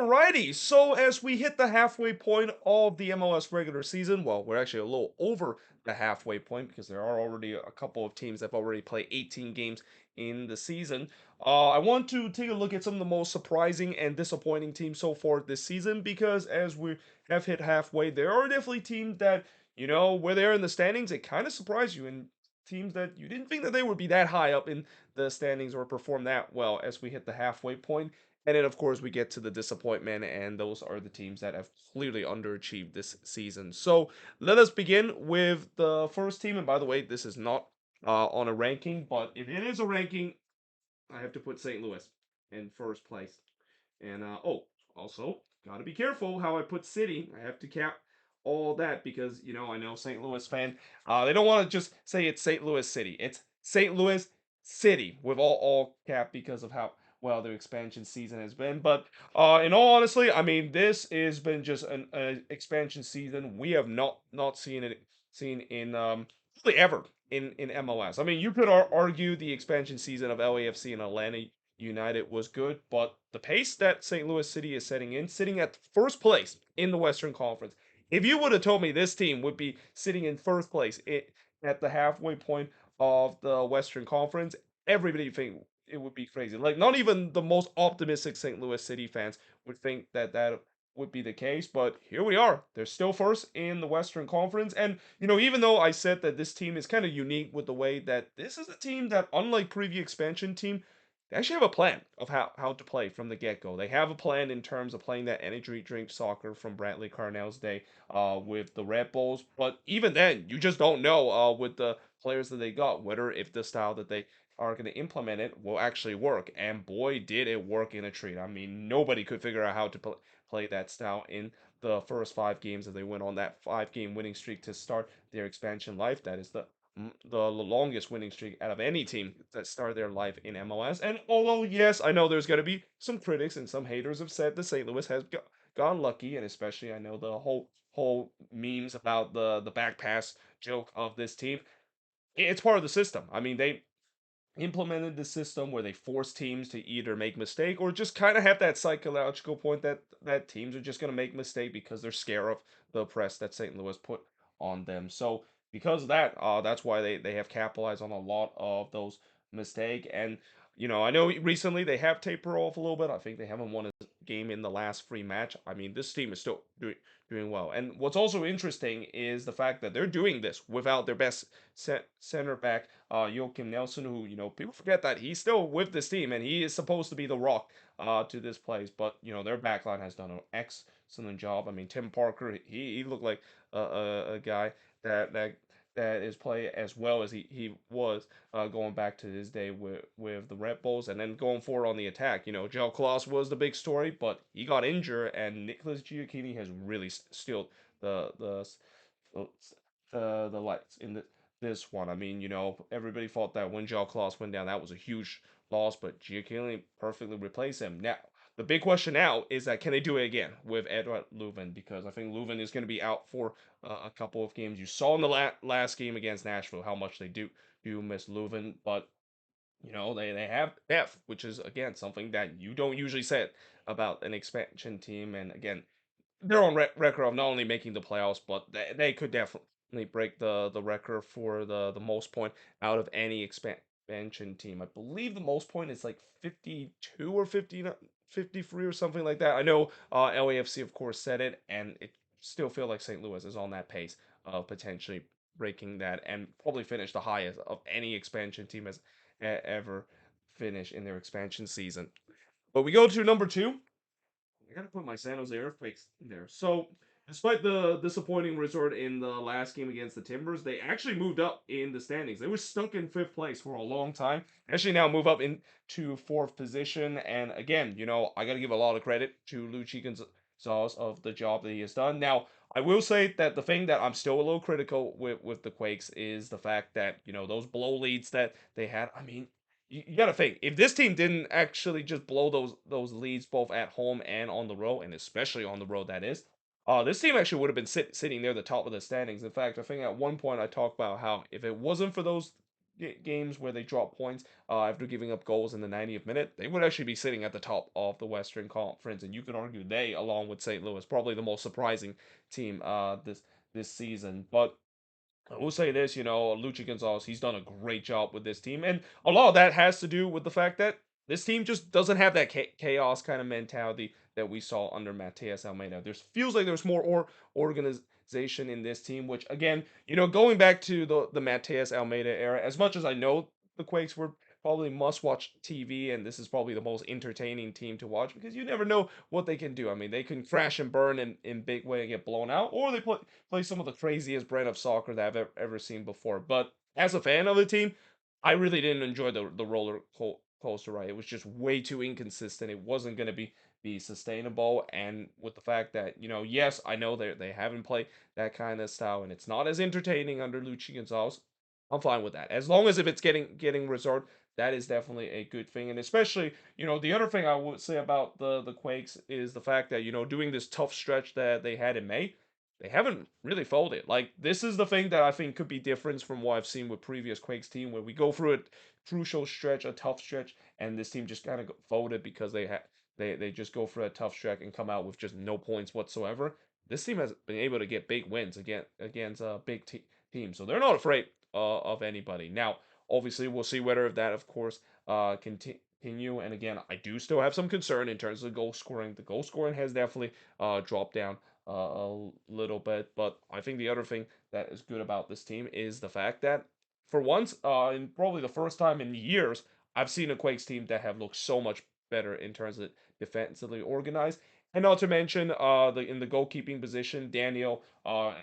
Alrighty, so as we hit the halfway point of the MLS regular season, well, we're actually a little over the halfway point because there are already a couple of teams that have already played 18 games in the season. I want to take a look at some of the most surprising and disappointing teams so far this season because as we have hit halfway, there are definitely teams that, where they're in the standings, it kind of surprised you, and teams that you didn't think that they would be that high up in the standings or perform that well as we hit the halfway point. And then, of course, we get to the disappointment, and those are the teams that have clearly underachieved this season. So let us begin with the first team. And by the way, this is not on a ranking, but if it is a ranking, I have to put St. Louis in first place. And also, got to be careful how I put City. I have to cap all that because, I know St. Louis fan, they don't want to just say it's St. Louis City. It's St. Louis City with all cap because of how well their expansion season has been. But in all honesty, I mean, this has been just an expansion season we have not seen in really ever in MLS. I mean, you could argue the expansion season of LAFC and Atlanta United was good, but the pace that St. Louis City is sitting at first place in the Western Conference. If you would have told me this team would be sitting in first place at the halfway point of the Western Conference, everybody think it would be crazy. Like not even the most optimistic St. Louis City fans would think that that would be the case, but here we are. They're still first in the Western Conference, and even though I said that this team is kind of unique with the way that this is a team that, unlike previous expansion team, they actually have a plan of how to play from the get-go. They have a plan in terms of playing that energy drink soccer from Bradley Carnell's day with the Red Bulls. But even then, you just don't know with the players that they got, whether if the style that they are going to implement it will actually work. And boy, did it work in a treat. I mean, nobody could figure out how to play that style in the first 5 games that they went on that 5-game winning streak to start their expansion life. That is the longest winning streak out of any team that started their life in MLS. And although, yes, I know there's going to be some critics and some haters have said that St. Louis has gone lucky, and especially I know the whole memes about the back pass joke of this team. It's part of the system. I mean, they implemented the system where they force teams to either make mistake or just kind of have that psychological point that teams are just going to make mistake because they're scared of the press that St. Louis put on them. So because of that, that's why they have capitalized on a lot of those mistake. And I know recently they have tapered off a little bit. I think they haven't won a game in the last 3 match. I mean, this team is still doing well. And what's also interesting is the fact that they're doing this without their best center back, Joachim Nelson, who, people forget that he's still with this team and he is supposed to be the rock to this place. But, their backline has done an excellent job. I mean, Tim Parker, he looked like a guy that is play as well as he was going back to his day with the Red Bulls, and then going forward on the attack. Joe Klaus was the big story, but he got injured, and Nicholas Giacchini has really stealed the the lights in this one. I mean, everybody thought that when Joe Klaus went down, that was a huge loss, but Giacchini perfectly replaced him. Now, the big question now is that can they do it again with Edward Leuven? Because I think Leuven is going to be out for a couple of games. You saw in the last game against Nashville how much they do miss Leuven, but they have depth, which is again something that you don't usually say about an expansion team. And again, they're on record of not only making the playoffs, but they could definitely break the record for the most point out of any expansion team. I believe the most point is like 52 or 50, 53 or something like that. I know LAFC, of course, said it, and it still feel like St. Louis is on that pace of potentially breaking that and probably finish the highest of any expansion team has ever finished in their expansion season. But we go to number 2. I gotta put my San Jose Earthquakes in there. So, despite the disappointing result in the last game against the Timbers, they actually moved up in the standings. They were stuck in fifth place for a long time. Actually, now move up into fourth position. And again, I gotta give a lot of credit to Luchi Gonzalez of the job that he has done. Now, I will say that the thing that I'm still a little critical with the Quakes is the fact that those blow leads that they had. I mean, you got to think if this team didn't actually just blow those leads both at home and on the road, and especially on the road, that is, this team actually would have been sitting near the top of the standings. In fact, I think at one point I talked about how if it wasn't for those games where they drop points after giving up goals in the 90th minute, they would actually be sitting at the top of the Western Conference, and you could argue they, along with St. Louis, probably the most surprising team this season. But I will say this, Lucha Gonzalez, he's done a great job with this team. And a lot of that has to do with the fact that this team just doesn't have that chaos kind of mentality that we saw under Matias Almeida. There feels like there's more organization in this team, which, again, going back to the Matias Almeida era, as much as I know the Quakes were probably must watch TV, and this is probably the most entertaining team to watch because you never know what they can do. I mean, they can crash and burn in big way and get blown out, or they play some of the craziest brand of soccer that I've ever seen before. But as a fan of the team, I really didn't enjoy the roller coaster ride. It was just way too inconsistent. It wasn't going to be sustainable. And with the fact that, yes, I know they haven't played that kind of style and it's not as entertaining under Luchi Gonzalez. I'm fine with that. As long as if it's getting resort, that is definitely a good thing. And especially, the other thing I would say about the Quakes is the fact that, doing this tough stretch that they had in May, they haven't really folded. Like, this is the thing that I think could be different from what I've seen with previous Quakes team, where we go through a crucial stretch, a tough stretch, and this team just kind of folded because they just go for a tough stretch and come out with just no points whatsoever. This team has been able to get big wins against big teams, so they're not afraid of anybody. Now, obviously, we'll see whether that, of course, continue. And again, I do still have some concern in terms of goal scoring. The goal scoring has definitely dropped down a little bit. But I think the other thing that is good about this team is the fact that, for once, in probably the first time in years, I've seen a Quakes team that have looked so much better in terms of defensively organized. And not to mention, in the goalkeeping position, Daniel,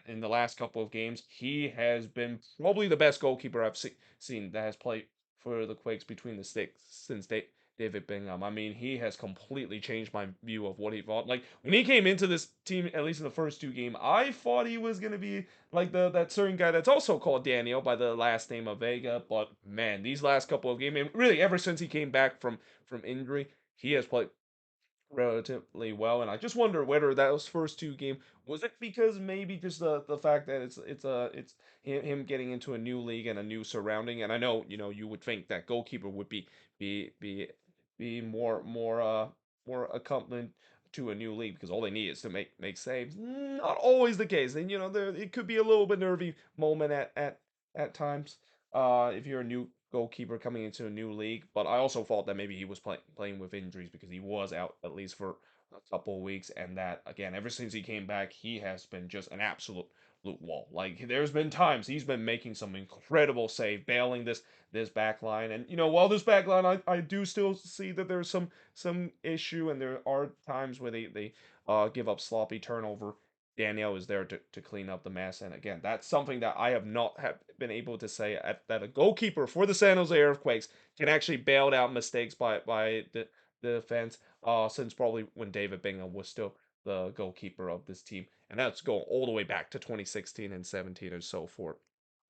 in the last couple of games, he has been probably the best goalkeeper I've seen that has played for the Quakes between the sticks since David Bingham. I mean, he has completely changed my view of what he thought. Like, when he came into this team, at least in the first two games, I thought he was gonna be like that certain guy that's also called Daniel by the last name of Vega. But man, these last couple of games, and really ever since he came back from injury, he has played relatively well. And I just wonder whether those first two games was it because maybe just the fact that it's him getting into a new league and a new surrounding. And I know you would think that goalkeeper would be be be more accompanied to a new league because all they need is to make saves. Not always the case, and there it could be a little bit nervy moment at times if you're a new goalkeeper coming into a new league. But I also thought that maybe he was playing with injuries because he was out at least for a couple of weeks, and that again, ever since he came back, he has been just an absolute wall. Like there's been times he's been making some incredible save, bailing this back line, and while this back line, I do still see that there's some issue, and there are times where they give up sloppy turnover. Danielle is there to clean up the mess. And again, that's something that I have not have been able to say that a goalkeeper for the San Jose Earthquakes can actually bail out mistakes by the defense since probably when David Bingham was still the goalkeeper of this team. And that's going all the way back to 2016 and 17 and so forth.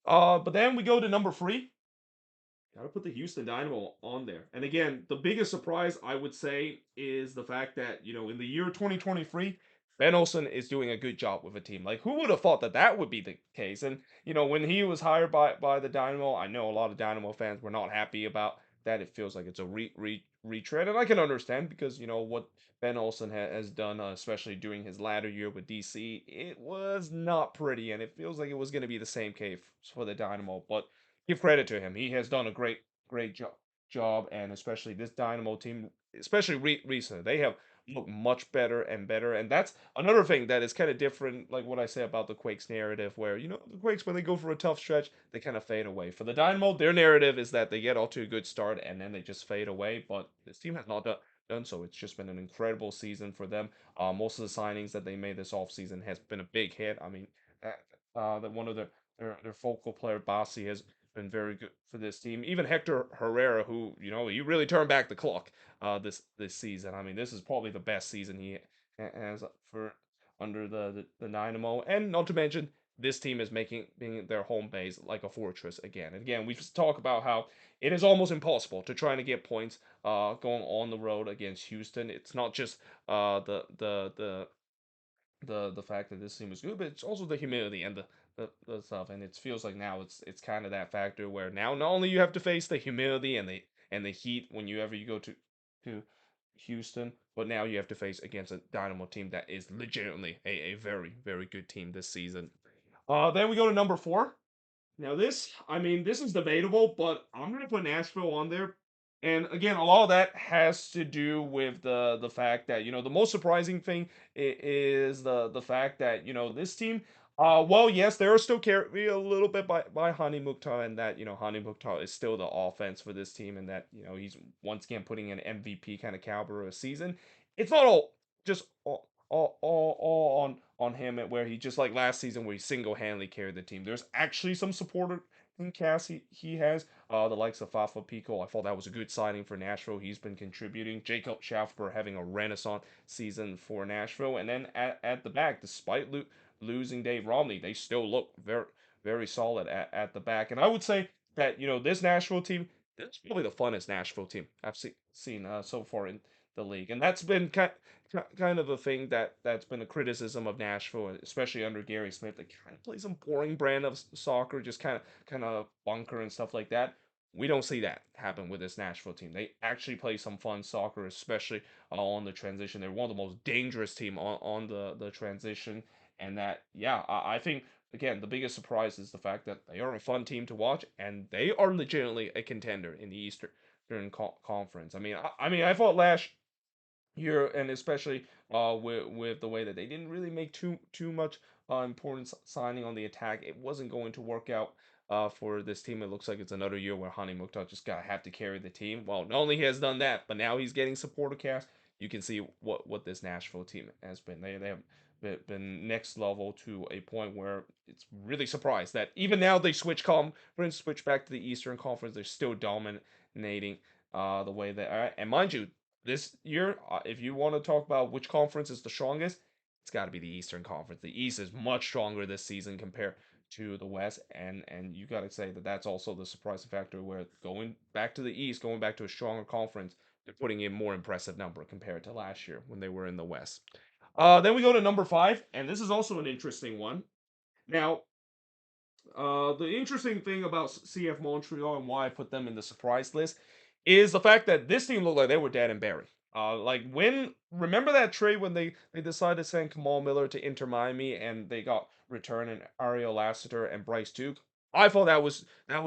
But then we go to number three. Gotta put the Houston Dynamo on there. And again, the biggest surprise I would say is the fact that, in the year 2023, Ben Olsen is doing a good job with a team. Like, who would have thought that that would be the case? And, when he was hired by the Dynamo, I know a lot of Dynamo fans were not happy about that. It feels like it's a retread. And I can understand because, what Ben Olsen has done, especially during his latter year with DC, it was not pretty. And it feels like it was going to be the same case for the Dynamo. But give credit to him. He has done a great job, and especially this Dynamo team, especially recently, they have looked much better and better. And that's another thing that is kind of different, like what I say about the Quakes narrative, where the Quakes when they go for a tough stretch, they kind of fade away. For the Dynamo, their narrative is that they get off to a good start and then they just fade away. But this team has not done so. It's just been an incredible season for them. Most of the signings that they made this offseason has been a big hit. I mean, that one of their focal player, Bassi, has been very good for this team. Even Hector Herrera, who he really turned back the clock this season. I mean, this is probably the best season he has for under the Dynamo, and not to mention this team is making being their home base like a fortress again. And again, we just talk about how it is almost impossible to try to get points going on the road against Houston. It's not just the the fact that this team is good, but it's also the humility and the stuff. And it feels like now it's kind of that factor where now not only you have to face the humility and the heat whenever you go to Houston, but now you have to face against a Dynamo team that is legitimately a very very good team this season. Then we go to number four. Now this, I mean, this is debatable, but I'm gonna put Nashville on there. And again, a lot of that has to do with the fact that the most surprising thing is the fact that this team. Well, yes, they are still carried a little bit by Hani Mukhtar, and that Hani Mukhtar is still the offense for this team, and that he's once again putting an MVP kind of caliber of a season. It's not all just all on him at where he just like last season where he single-handedly carried the team. There's actually some supporter in cast he has. The likes of Fafa Pico. I thought that was a good signing for Nashville. He's been contributing. Jacob Schaffer having a renaissance season for Nashville. And then at the back, despite losing Dave Romney, they still look very, very solid at the back. And I would say that, this Nashville team, this is probably the funnest Nashville team I've seen so far in the league. And that's been kind of a thing that's been a criticism of Nashville, especially under Gary Smith. They kind of play some boring brand of soccer, just kind of bunker and stuff like that. We don't see that happen with this Nashville team. They actually play some fun soccer, especially on the transition. They're one of the most dangerous team on the transition, and that yeah, I think again the biggest surprise is the fact that they are a fun team to watch, and they are legitimately a contender in the Eastern Conference. I mean, I thought last here, and especially with the way that they didn't really make too much important signing on the attack, it wasn't going to work out for this team. It looks like it's another year where Hani Mukhtar just gotta have to carry the team. Well, not only he has done that, but now he's getting supporter cast. You can see what this Nashville team has been. They have been next level to a point where it's really surprised that even now they switch back to the Eastern Conference. They're still dominating the way they are. And mind you, this year, if you want to talk about which conference is the strongest, it's got to be the Eastern Conference. The East is much stronger this season compared to the West, and you got to say that that's also the surprising factor where going back to the East, going back to a stronger conference, they're putting in more impressive number compared to last year when they were in the West. Then we go to number five, and this is also an interesting one. Now, the interesting thing about CF Montreal and why I put them in the surprise list is the fact that this team looked like they were dead and buried. Like when remember that trade when they decided to send Kamal Miller to Inter Miami and they got return in Ariel Lassiter and Bryce Duke. I thought that was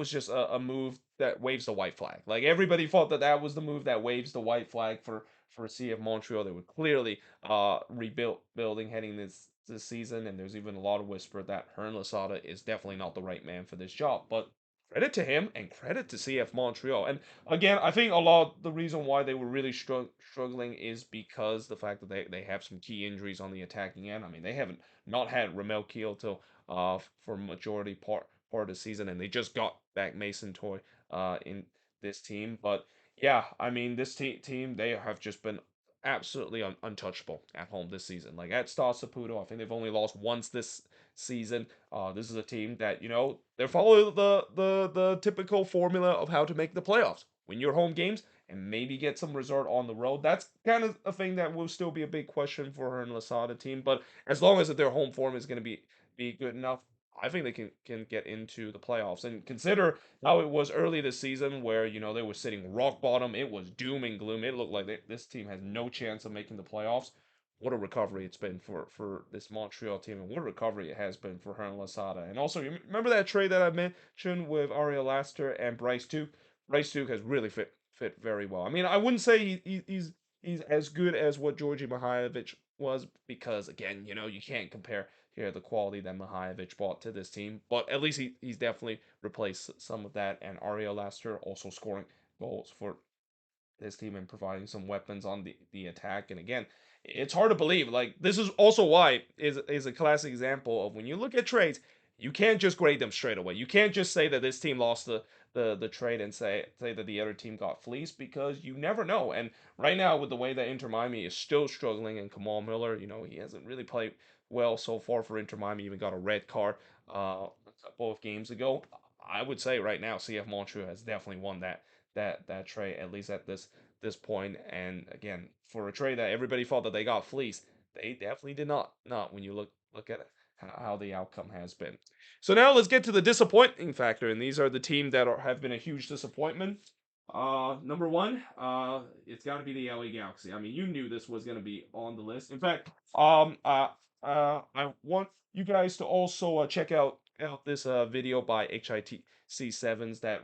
just a move that waves the white flag. Like everybody thought that was the move that waves the white flag for CF Montreal. They were clearly building heading this season, and there's even a lot of whisper that Hearn Lasada is definitely not the right man for this job. But credit to him and credit to CF Montreal. And again, I think a lot of the reason why they were really struggling is because the fact that they have some key injuries on the attacking end. I mean, they haven't not had Ramel Keel till for majority part of the season, and they just got back Mason Toy in this team. But yeah, I mean, this team they have just been absolutely untouchable at home this season. Like at Star Saputo, I think they've only lost once this season. This is a team that they follow the typical formula of how to make the playoffs: win your home games and maybe get some result on the road. That's kind of a thing that will still be a big question for her and Lasada team. But as long as their home form is going to be good enough, I think they can get into the playoffs. And consider how it was early this season where they were sitting rock bottom. It was doom and gloom. It looked like this team has no chance of making the playoffs. What a recovery it's been for this Montreal team, and what a recovery it has been for Hernan Lasada. And also, you remember that trade that I mentioned with Ariel Laster and Bryce Duke? Bryce Duke has really fit very well. I mean, I wouldn't say he's as good as what Georgi Mihailovic was because again, you can't compare here the quality that Mihailovic brought to this team, but at least he's definitely replaced some of that. And Ariel Laster also scoring goals for his team and providing some weapons on the attack. And again, it's hard to believe. Like this is also why is a classic example of when you look at trades, you can't just grade them straight away. You can't just say that this team lost the trade and say that the other team got fleeced because you never know. And right now, with the way that Inter Miami is still struggling, and Kamal Miller, he hasn't really played well so far for Inter Miami. Even got a red card a couple of games ago. I would say right now, CF Montreal has definitely won that trade at least at this point. And again, for a trade that everybody thought that they got fleeced, they definitely did not. Not when you look at how the outcome has been. So now let's get to the disappointing factor, and these are the team that have been a huge disappointment. Number one, it's got to be the LA Galaxy. I mean, you knew this was going to be on the list. In fact, I want you guys to also check out this video by HITC Sevens that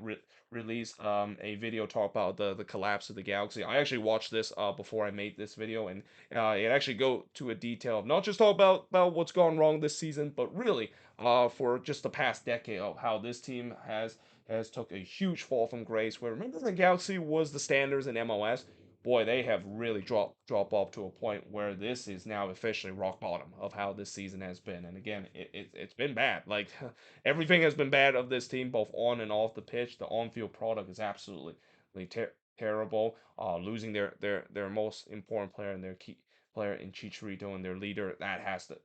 released a video talk about the collapse of the Galaxy. I actually watched this before I made this video, and it actually go to a detail of not just all about what's gone wrong this season, but really for just the past decade of how this team has took a huge fall from grace. Where remember the Galaxy was the standards in MLS. Boy, they have really drop off to a point where this is now officially rock bottom of how this season has been. And again, it's been bad. Like everything has been bad of this team, both on and off the pitch. The on-field product is absolutely terrible. Losing their most important player and their key player in Chicharito and their leader, that has to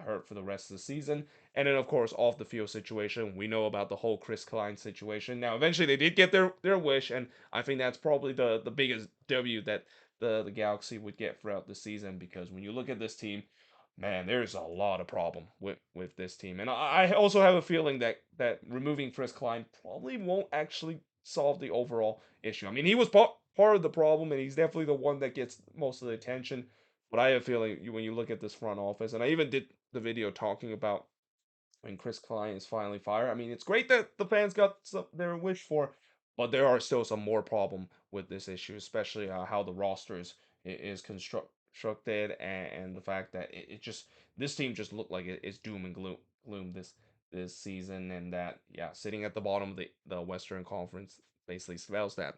hurt for the rest of the season. And then, of course, off the field situation, we know about the whole Chris Klein situation. Now, eventually, they did get their wish, and I think that's probably the biggest W that the Galaxy would get throughout the season. Because when you look at this team, man, there's a lot of problem with this team, and I also have a feeling that removing Chris Klein probably won't actually solve the overall issue. I mean, he was part of the problem, and he's definitely the one that gets most of the attention. But I have a feeling when you look at this front office, and I even did the video talking about when Chris Klein is finally fired. I mean, it's great that the fans got their wish for, but there are still some more problem with this issue, especially how the is constructed, and the fact that it just this team just looked like it's doom and gloom this season, and that yeah, sitting at the bottom of the Western Conference basically spells that.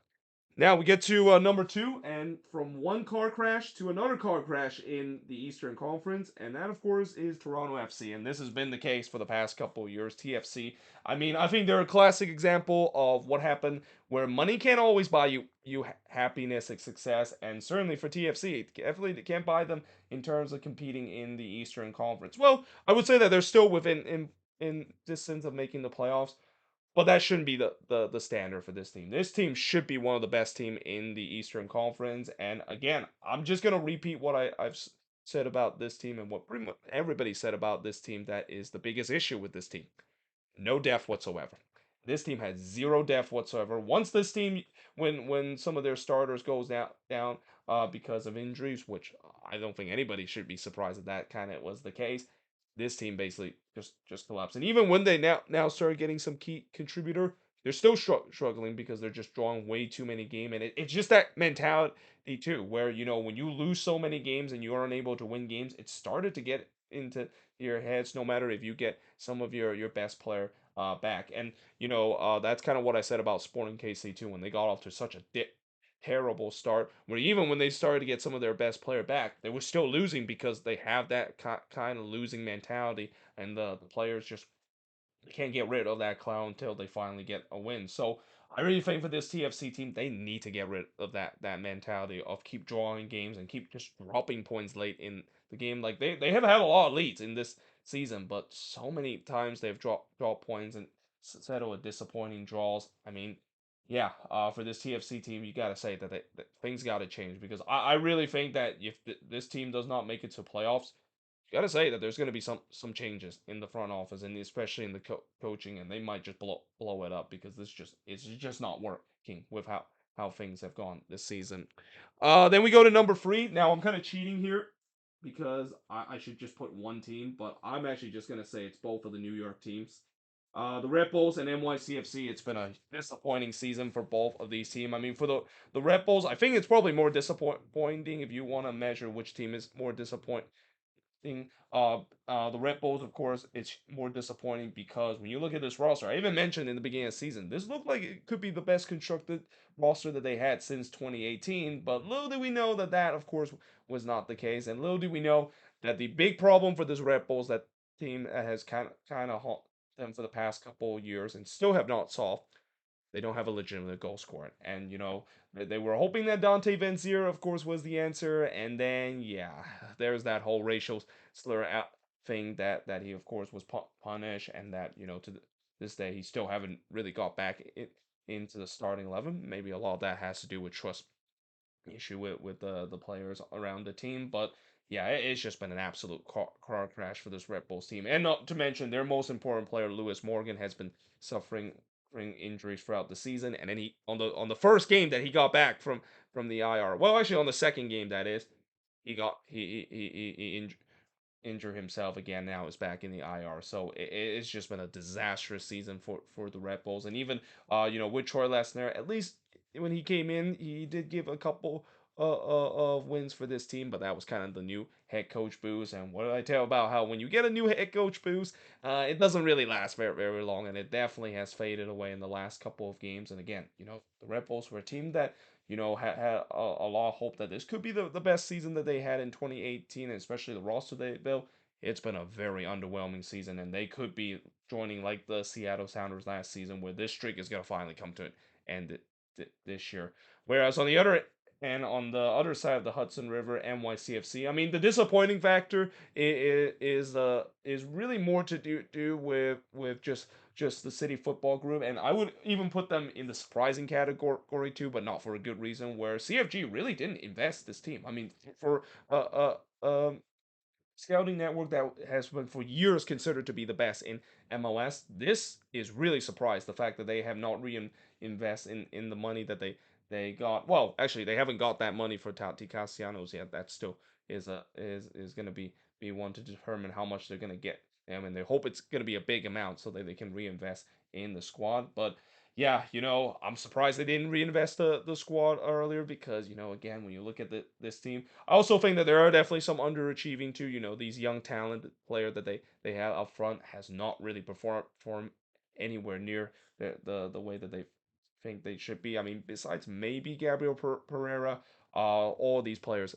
Now we get to number two, and from one car crash to another car crash in the Eastern Conference, and that, of course, is Toronto FC. And this has been the case for the past couple of years. TFC, I mean, I think they're a classic example of what happened where money can't always buy you happiness and success, and certainly for TFC, it definitely can't buy them in terms of competing in the Eastern Conference. Well, I would say that they're still within in distance of making the playoffs, but that shouldn't be the standard for this team. This team should be one of the best team in the Eastern Conference. And again, I'm just gonna repeat what I've said about this team and what pretty much everybody said about this team. That is the biggest issue with this team. No depth whatsoever. This team has zero depth whatsoever. Once this team, when some of their starters goes down because of injuries, which I don't think anybody should be surprised that that kind of was the case. This team basically just collapsed. And even when they now started getting some key contributor, they're still struggling because they're just drawing way too many games. And it's just that mentality too, where when you lose so many games and you are unable to win games, it started to get into your heads. No matter if you get some of your best player back, and that's kind of what I said about Sporting KC too when they got off to such a terrible start. Where even when they started to get some of their best player back, they were still losing because they have that kind of losing mentality, and the players just can't get rid of that clown until they finally get a win. So I really think for this TFC team, they need to get rid of that mentality of keep drawing games and keep just dropping points late in the game. Like they have had a lot of leads in this season, but so many times they've dropped points and settled with disappointing draws. I mean, yeah, for this TFC team, you gotta say that things gotta change because I really think that if this team does not make it to playoffs, gotta say that there's gonna be some changes in the front office and especially in the coaching, and they might just blow it up because it's just not working with how things have gone this season. Then we go to number three. Now I'm kind of cheating here because I should just put one team, but I'm actually just gonna say it's both of the New York teams. The Red Bulls and NYCFC, it's been a disappointing season for both of these teams. I mean, for the Red Bulls, I think it's probably more disappointing if you want to measure which team is more disappointing thing. The Red Bulls, of course, it's more disappointing because when you look at this roster, I even mentioned in the beginning of the season, this looked like it could be the best constructed roster that they had since 2018. But little did we know that, of course, was not the case, and little did we know that the big problem for this Red Bulls, that team that has kind of haunted them for the past couple of years and still have not solved, they don't have a legitimate goal scorer. And, they were hoping that Dante Vanzier, of course, was the answer. And then, yeah, there's that whole racial slur out thing that he, of course, was punished. And that, to this day, he still haven't really got back into the starting 11. Maybe a lot of that has to do with trust issue with the players around the team. But yeah, it's just been an absolute car crash for this Red Bulls team, and not to mention their most important player, Lewis Morgan, has been suffering injuries throughout the season, and then he on the first game that he got back from the IR, well, actually on the second game that is, he got he injure himself again. Now is back in the IR. So it's just been a disastrous season for the Red Bulls. And even with Troy Lesnar, at least when he came in, he did give a couple of wins for this team, but that was kind of the new head coach boost. And what did I tell about how when you get a new head coach boost, it doesn't really last very long, and it definitely has faded away in the last couple of games. And again, the Red Bulls were a team that had a lot of hope that this could be the best season that they had in 2018, and especially the roster they built. It's been a very underwhelming season, and they could be joining like the Seattle Sounders last season, where this streak is going to finally come to an end this year. Whereas on the other side of the Hudson River, NYCFC. I mean, the disappointing factor is really more to do with just the City Football Group, and I would even put them in the surprising category too, but not for a good reason. Where CFG really didn't invest this team. I mean, for scouting network that has been for years considered to be the best in MLS, this is really surprised the fact that they have not reinvest in the money that they got. Well, actually, they haven't got that money for Tati Castellanos yet. That still is going to be one to determine how much they're going to get. And they hope it's going to be a big amount so that they can reinvest in the squad. But yeah, I'm surprised they didn't reinvest the squad earlier because, again, when you look at this team, I also think that there are definitely some underachieving too. These young talented player that they have up front has not really performed anywhere near the way that they think they should be. I mean, besides maybe Gabriel Pereira, all these players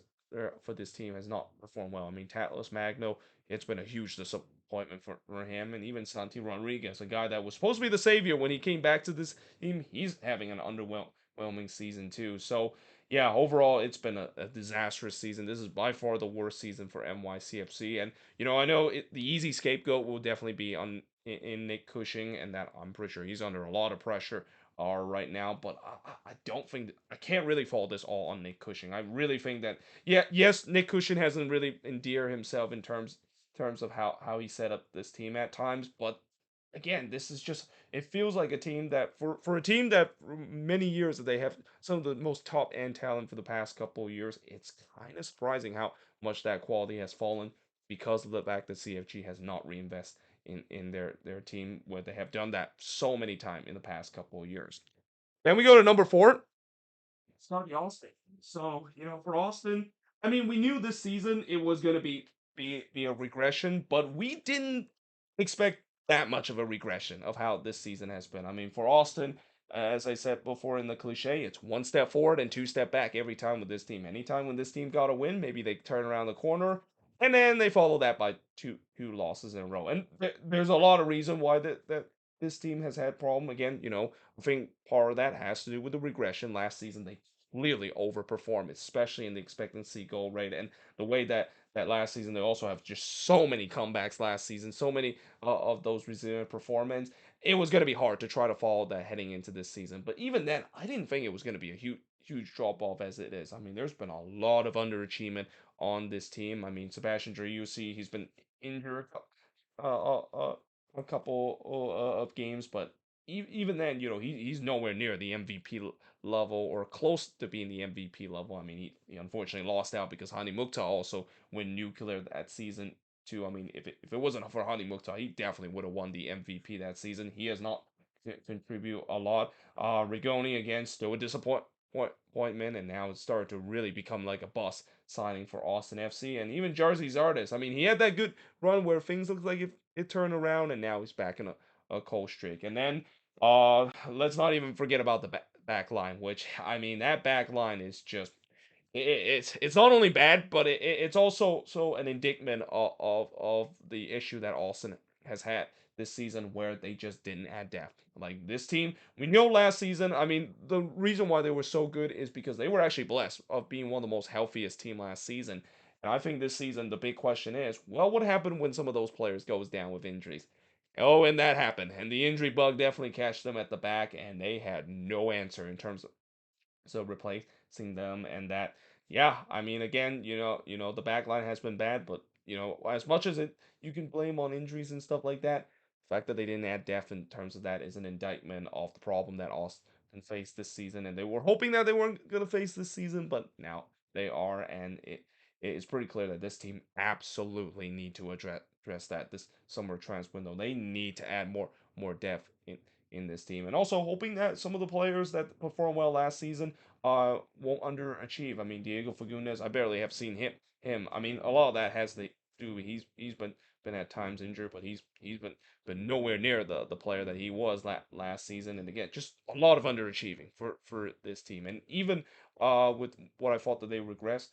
for this team has not performed well. I mean, Tatlas Magno, it's been a huge disappointment for him, and even Santi Rodriguez, a guy that was supposed to be the savior when he came back to this team, he's having an underwhelming season too. So yeah, overall, it's been a disastrous season. This is by far the worst season for NYCFC. And, I know the easy scapegoat will definitely be in Nick Cushing, and that I'm pretty sure he's under a lot of pressure right now. But I don't think, I can't really fault this all on Nick Cushing. I really think that, yeah, yes, Nick Cushing hasn't really endeared himself in terms of how he set up this team at times. But again, this is just, it feels like a team that for a team that for many years that they have some of the most top end talent for the past couple of years, it's kind of surprising how much that quality has fallen because of the fact that CFG has not reinvested in their team where they have done that so many times in the past couple of years. Then we go to number 4. It's not the Austin. So, for Austin, I mean, we knew this season it was going to be a regression, but we didn't expect that much of a regression of how this season has been. I mean, for Austin, as I said before in the cliche, it's one step forward and two step back every time with this team. Anytime when this team got a win, maybe they turn around the corner, and then they follow that by two losses in a row. And there's a lot of reason why that this team has had problem. Again, I think part of that has to do with the regression. Last season, they clearly overperformed, especially in the expectancy goal rate, and the way that last season they also have just so many comebacks last season, so many of those resilient performance. It was going to be hard to try to follow that heading into this season, but even then, I didn't think it was going to be a huge drop off as it is. I mean, there's been a lot of underachievement on this team. I mean, Sebastian Driussi, he's been injured uh, uh, uh, a couple of games, but even then, he's nowhere near the MVP level or close to being the MVP level. I mean, he unfortunately lost out because Hani Mukhtar also went nuclear that season too. I mean, if it wasn't for Hani Mukhtar, he definitely would have won the MVP that season. He has not contribute a lot. Rigoni again, still a disappointment, and now it's started to really become like a bust signing for Austin FC, and even Jersey Zardes. I mean, he had that good run where things looked like it turned around, and now he's back in a cold streak. And then let's not even forget about the back line, which I mean that back line is just it's not only bad, but it's also an indictment of the issue that Austin has had this season where they just didn't add depth. Like this team, we know last season, I mean, the reason why they were so good is because they were actually blessed of being one of the most healthiest team last season. And I think this season the big question is, well, what happened when some of those players goes down with injuries? Oh, and that happened. And the injury bug definitely catched them at the back, and they had no answer in terms of replacing them, and that Yeah, I mean, again, the back line has been bad, but as much as it you can blame on injuries and stuff like that, the fact that they didn't add depth in terms of that is an indictment of the problem that Austin faced this season, and they were hoping that they weren't gonna face this season, but now they are, and it is pretty clear that this team absolutely need to address that this summer transfer window. They need to add more depth in this team, and also hoping that some of the players that performed well last season won't underachieve. I mean, Diego Fagundes, I barely have seen him. I mean, a lot of that has to do he's been at times injured, but he's been nowhere near the player that he was last season. And again, just a lot of underachieving for this team. And even with what I thought that they regressed,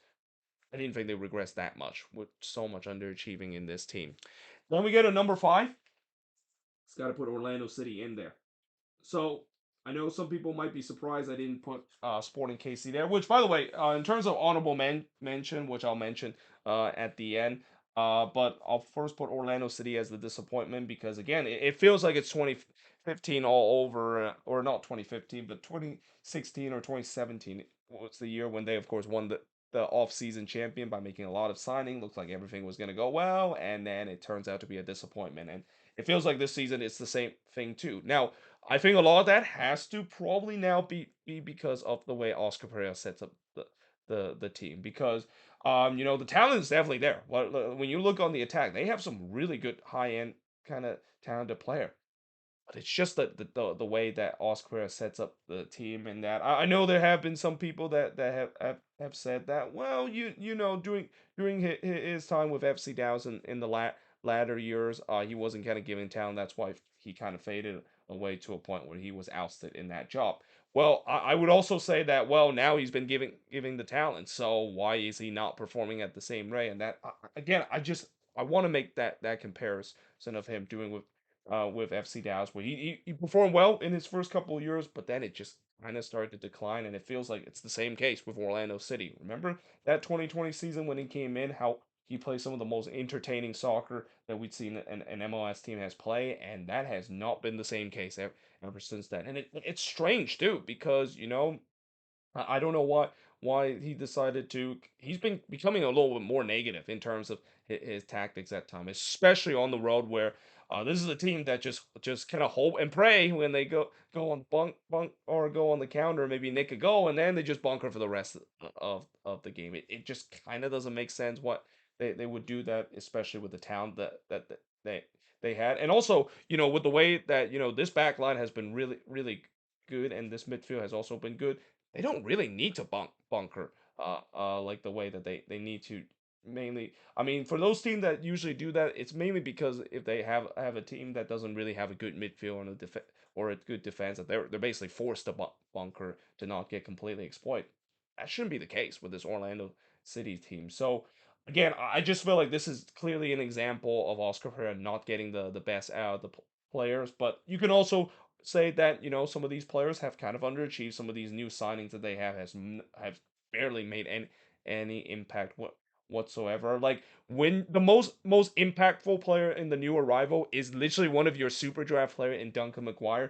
I didn't think they regressed that much with so much underachieving in this team. Then we get a number five. It's got to put Orlando City in there. So I know some people might be surprised I didn't put Sporting KC there. Which, by the way, in terms of honorable mention, which I'll mention at the end, but I'll first put Orlando City as the disappointment because again, it feels like it's 2015 all over, or not 2015, but 2016 or 2017 was the year when they, of course, won the off-season champion by making a lot of signing. Looked like everything was going to go well, and then it turns out to be a disappointment. And it feels like this season it's the same thing too. Now, I think a lot of that has to probably now be because of the way Oscar Pereira sets up the team because the talent is definitely there. When you look on the attack, they have some really good high end kind of talented player. But it's just the way that Oscar sets up the team, and that I know there have been some people that have said that, well, during his time with FC Dallas in the latter years, he wasn't kind of giving talent. That's why he kind of faded away to a point where he was ousted in that job. Well, I would also say that, well, now he's been giving the talent, so why is he not performing at the same rate? And that again, I want to make that comparison of him doing with FC Dallas, where he performed well in his first couple of years, but then it just kind of started to decline, and it feels like it's the same case with Orlando City. Remember that 2020 season when he came in, how he played some of the most entertaining soccer that we'd seen an MLS team has play, and that has not been the same case ever since then. And it's strange too, because I don't know why he decided to. He's been becoming a little bit more negative in terms of his tactics at time, especially on the road where this is a team that just kind of hope and pray when they go on bunk or go on the counter, maybe nick a goal, and then they just bunker for the rest of the game. It just kind of doesn't make sense what they would do that, especially with the talent that they had, and also with the way that this back line has been really good, and this midfield has also been good. They don't really need to bunker like the way that they need to. Mainly, I mean, for those teams that usually do that, it's mainly because if they have a team that doesn't really have a good midfield or a good defense, that they're basically forced to bunker to not get completely exploited. That shouldn't be the case with this Orlando City team. So again, I just feel like this is clearly an example of Oscar Pereira not getting the best out of the players. But you can also say that some of these players have kind of underachieved. Some of these new signings that they have barely made any impact whatsoever. Like when the most impactful player in the new arrival is literally one of your super draft player in Duncan McGuire,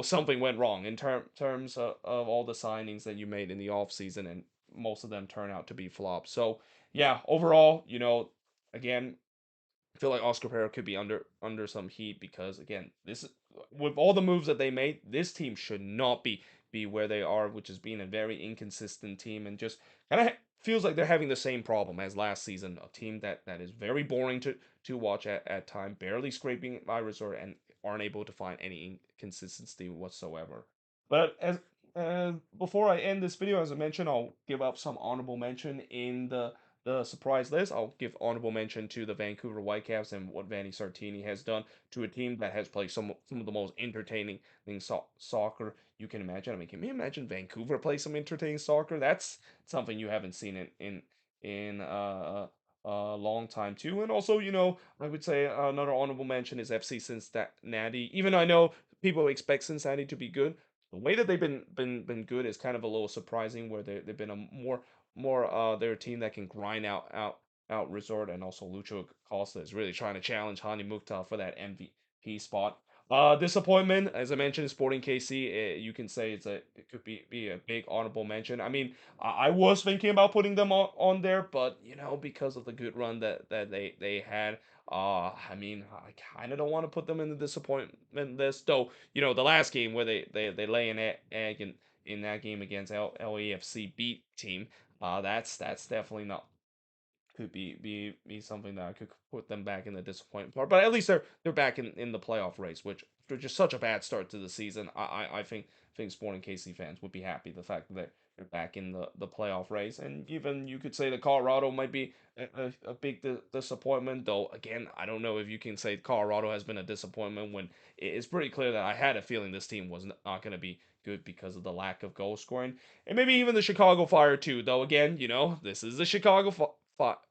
something went wrong in terms of all the signings that you made in the offseason, and most of them turn out to be flops. So yeah, overall, again, I feel like Oscar Pereira could be under some heat because again, this with all the moves that they made, this team should not be where they are, which has been a very inconsistent team, and just kind of feels like they're having the same problem as last season, a team that is very boring to watch at time, barely scraping by resort, and aren't able to find any inconsistency whatsoever. But as before I end this video, as I mentioned, I'll give up some honorable mention in the surprise list. I'll give honorable mention to the Vancouver Whitecaps and what Vanni Sartini has done to a team that has played some of the most entertaining soccer you can imagine. I mean, can you imagine Vancouver play some entertaining soccer? That's something you haven't seen in a long time too. And also, I would say another honorable mention is FC Cincinnati. Even though I know people expect Cincinnati to be good, the way that they've been good is kind of a little surprising. Where they've been a more they're a team that can grind out resort, and also Lucho Costa is really trying to challenge Hani Mukhtar for that MVP spot. Disappointment, as I mentioned, Sporting KC. You can say it could be a big honorable mention. I mean, I was thinking about putting them on there, but because of the good run that they had, I mean, I kind of don't want to put them in the disappointment list. Though, the last game where they lay an egg in that game against LAFC beat team, that's definitely not could be something that I could put them back in the disappointment part. But at least they're back in the playoff race, which after just such a bad start to the season, I think Sporting KC fans would be happy the fact that they're back in the playoff race. And even you could say that Colorado might be a big disappointment, though. Again, I don't know if you can say Colorado has been a disappointment when it's pretty clear that I had a feeling this team was not going to be good because of the lack of goal scoring, and maybe even the Chicago Fire too. Though again, this is the Chicago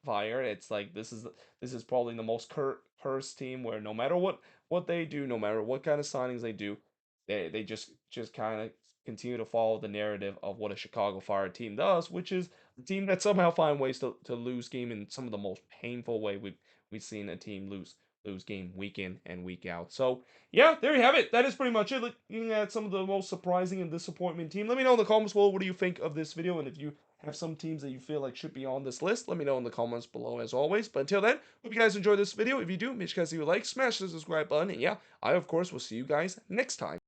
Fire. It's like this is probably the most cursed team where no matter what they do, no matter what kind of signings they do, they just kind of continue to follow the narrative of what a Chicago Fire team does, which is a team that somehow find ways to lose game in some of the most painful way we've seen a team lose game week in and week out. So yeah, there you have it. That is pretty much it. Looking at some of the most surprising and disappointment team. Let me know in the comments below what do you think of this video, and if you have some teams that you feel like should be on this list, let me know in the comments below as always. But until then, hope you guys enjoyed this video. If you do, make sure you guys leave a like, smash the subscribe button, and yeah, I of course will see you guys next time.